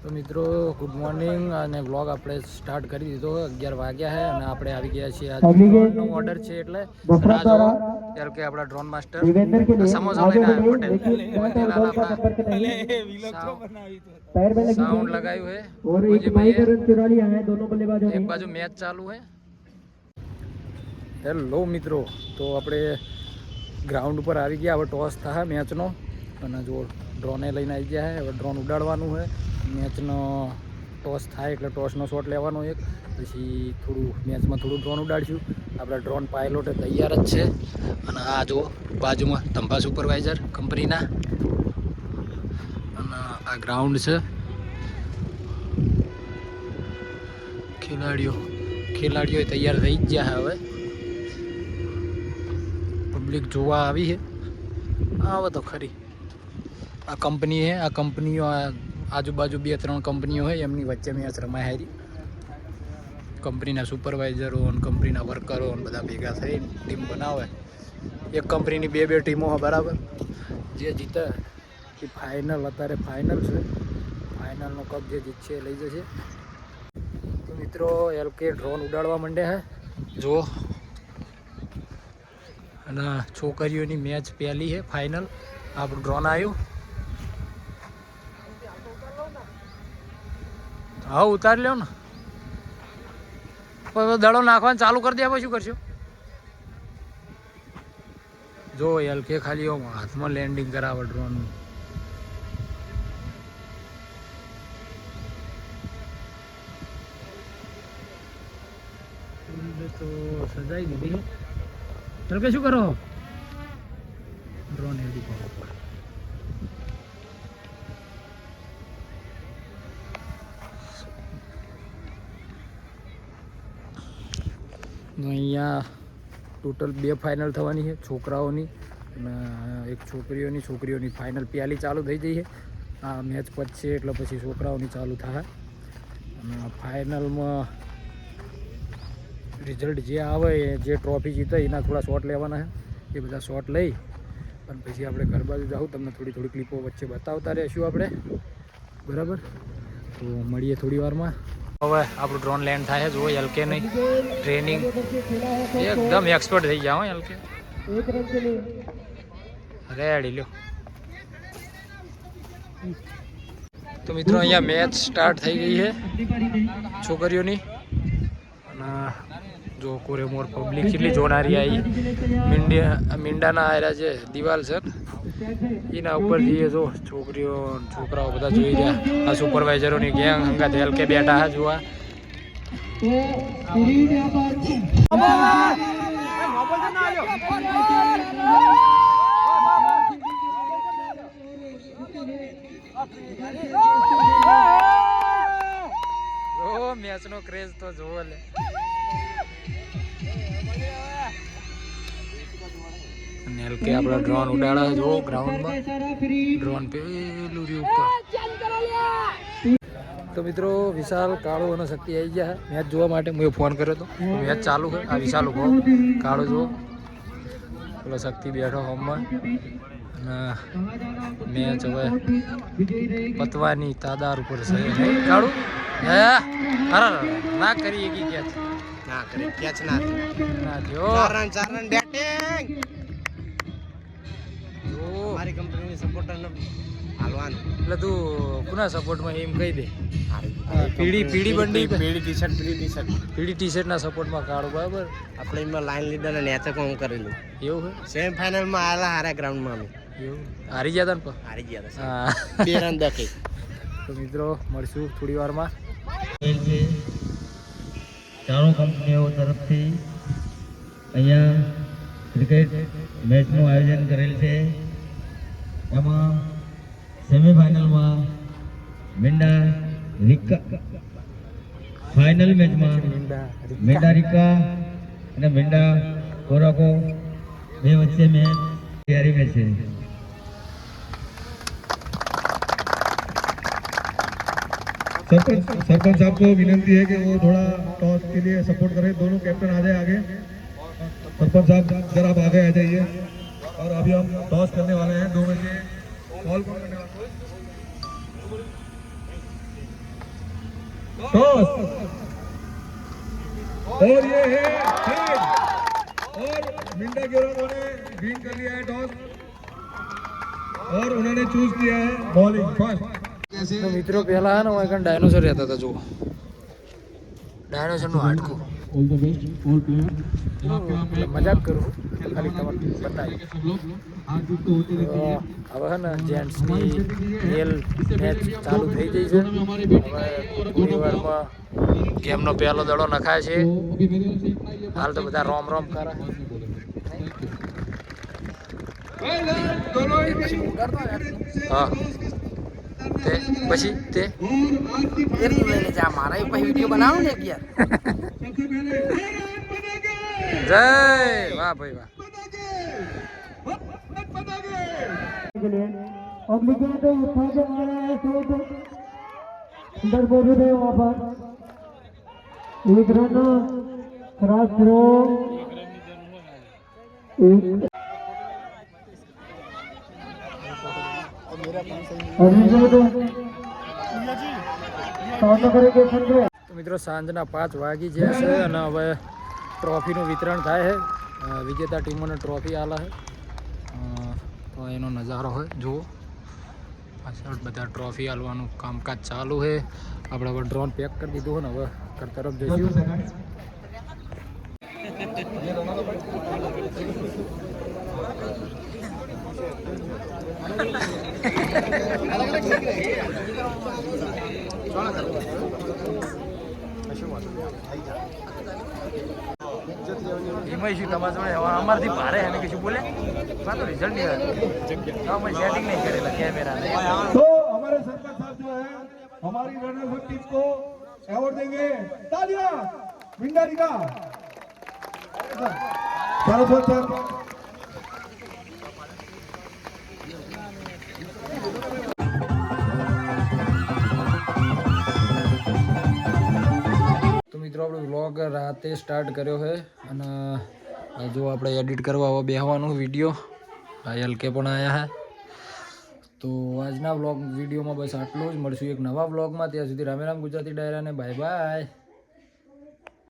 તો મિત્રો good morning અને વ્લોગ આપણે સ્ટાર્ટ કરી દીધો 11 વાગ્યા છે અને આપણે આવી ગયા છીએ આ ડ્રોનનો ઓર્ડર છે એટલે રાહ જોવો ત્યારે કે આપણા ડ્રોન માસ્ટર સમોસા લઈને આવ્યો પટેલ સાઉન્ડ લગાવ્યું है मुझे भैया एक बाजू मैच चालू है। હેલો મિત્રો, તો આપણે ગ્રાઉન્ડ ઉપર આવી ગયા। હવે ટોસ થાય મેચનો અને જો ડ્રોને લઈને આવી ગયા છે। હવે ડ્રોન ઉડાડવાનું છે। મેચનો ટોસ થાય એટલે ટોસનો શોટ લેવાનો એક, પછી થોડું મેચમાં થોડું ડ્રોન ઉડાડીશું। આપણા ડ્રોન પાયલોટ તૈયાર જ છે અને આ જો બાજુમાં ધંભા સુપરવાઇઝર કંપનીના અને આ ગ્રાઉન્ડ છે। ખેલાડીઓ તૈયાર થઈ જ ગયા હવે। પબ્લિક જોવા આવી છે, આવે તો ખરી। આ કંપની છે, આ કંપનીઓ આજુબાજુ 2-3 કંપનીઓ છે, એમની વચ્ચે મેચ રમાય હારી। કંપનીના સુપરવાઇઝરો અને કંપનીના વર્કરો અને બધા ભેગા થઈ ટીમ બનાવે। એક કંપનીની 2 ટીમો છે બરાબર। જે જીતે એ ફાઇનલ, અત્યારે ફાઇનલ છે, ફાઇનલનો કપ જે જીતશે એ લઈ જશે। તો મિત્રો LK ડ્રોન ઉડાડવા માંડે છે જુઓ, અને છોકરીઓની મેચ પહેલી છે ફાઇનલ। આપણું ડ્રોન આવ્યું, હા ઉતારી લો ને, દડો નાખવાનું ચાલુ કરી દે, પછી શું કરશો? જો LK ખાલી હાથમાં લેન્ડિંગ કરાવે ડ્રોનનું। તો સજાઈ દીધી છે। LK શું કરો? ડ્રોન એડી પાડો પડે। અહીંયા ટોટલ 2 ફાઇનલ થવાની છે, છોકરાઓની અને એક છોકરીઓની ફાઇનલ પહેલી ચાલુ થઈ જઈ છે। આ મેચ પતશે એટલે પછી છોકરાઓની ચાલુ થાય અને ફાઇનલમાં રિઝલ્ટ જે આવે, જે ટ્રોફી જીતે એના થોડા શોટ લેવાના છે। એ બધા શોટ લઈ અને પછી આપણે ઘર બાજુ જાઉં, તમને થોડી ક્લિપો વચ્ચે બતાવતા રહીશું આપણે બરાબર। તો મળીએ થોડી વારમાં। હવે આપણું ડ્રોન લેન્ડ થાય છે, જુઓ LK નહીં ટ્રેનિંગ એકદમ એક્સપર્ટ થઈ ગયા હો LK। રેડી લ્યો। તો મિત્રો અહીંયા મેચ સ્ટાર્ટ થઈ ગઈ છે છોકરીઓની અને જો કોરે મોર પબ્લિક કેટલી જોનારી આવી। મીંડાના આયરા જે દિવાલ છે એના ઉપરથી જો છોકરાઓ બધા જોઈ રહ્યા। આ સુપરવાઇઝરોની ગેંગ હંગાત LK બેઠા છે જોવા। મેચનો ક્રેઝ તો જોવો લે। LK આપણા ડ્રોન ઉડાડા જો ગ્રાઉન્ડમાં, ડ્રોન પેલું રહ્યું ઉપર। તો મિત્રો વિશાલ, કાળો અને શક્તિ આવી ગયા મેચ જોવા માટે। મેં ફોન કર્યો હતો, મેચ ચાલુ છે। આ વિશાલ ઉભો, કાળો જુઓ, પેલો શક્તિ બેઠો હોમમાં અને મેચ હવે પતવાની તાદાર ઉપર છે। કાળું ના કરી એકી કેચ, ના કરી કેચ ના થયો। 4 રન બેટિંગ મારી કંપનીની સપોર્ટર હાલવાનું એટલે તું કોના સપોર્ટમાં એમ કહી દે। પીળી ટી-શર્ટ ના સપોર્ટમાં કાઢો બરાબર। આપણે એમાં લાઈન લીડર અને નેચે કોમ કરેલું એવું છે। સેમીફાઇનલમાં આવેલા હારા ગ્રાઉન્ડમાં અમે એવું હારી ગયા હતા ને? હારી ગયા હતા 2 રન દખી। તો મિત્રો મળશું થોડી વારમાં। ચારો કંપનીઓ તરફથી અહીંયા ક્રિકેટ મેચનું આયોજન કરેલ છે। એમાં સેમીફાઇનલમાં મીંડા રિક્કા, ફાઇનલ મેચમાં મીંડા રિક્કા અને મીંડા કોરાકો બે વચ્ચે મેચ તૈયારી में છે। सरपंच साहब को विनती है कि वो थोड़ा टॉस के लिए सपोर्ट करें। दोनों कैप्टन आ जाए आगे। सरपंच साहब जरा आप आगे आ जाइए। और अभी हम टॉस करने वाले हैं 2 बजे। बॉल कौन करने वाला है? टॉस और ये है हेड और मिंडा गिरोह ने विन कर लिया है टॉस और उन्होंने चूज किया है बॉलिंग फर्स्ट तो मित्रों पहला है ना वहाँ का डायनोसर रहता था जो डायनोसर નું હાડકું all the best all player મજાક કરું ખાલી તમને બતાવી सब लोग हाथ जीत तो होते रहती है હવે હે ને જેન્ટ્સની રેલ મેચ ચાલુ થઈ ગઈ છે હવે થોડી વારમાં ગેમનો પહેલો દડો નખાય છે अभी मेरे से इतना ही है હાલ તો બધા રોમ રોમ કરે दोनों ही હા તે પછી તે લઈને જા મારા પછી વિડીયો બનાવો ને યાર सबसे पहले જય વાહ ભાઈ વાહ अंदर मौजूद है वहाँ पर एक रन क्रॉस थ्रो તો મિત્રો સાંજના 5 વાગી ગયા છે અને હવે ટ્રોફીનું વિતરણ થાય છે વિજેતા ટીમોને ટ્રોફી આલે છે તો એનો નજારો હોય જુઓ પાછળ બધા ટ્રોફી આલવાનું કામકાજ ચાલુ છે આપણે હવે ડ્રોન પેક કરી દીધું ને હવે ઘર તરફ જઈશું એમાં શું તમારા જોડે અમારથી ભારે એને કશું બોલે તો રિઝલ્ટ નહીં આવે અમે સેટિંગ નહીં કરેલા કેમેરા तो हमारे सरपंच साहब जो है हमारी रनर्स अप टीम को अवार्ड देंगे तालियां मिंडारी का सरपंच सर તો મિત્રો આપણે વ્લોગ રાતે સ્ટાર્ટ કર્યો છે અને જો આપણે એડિટ કરવા હવે બેહવાનું વિડીયો એલકે પણ આવ્યા છે તો આજના વ્લોગ વિડીયોમાં બસ આટલું જ મળશું એક નવા વ્લોગમાં ત્યાં સુધી રામે રામ ગુજરાતી ડાયરાને બાય બાય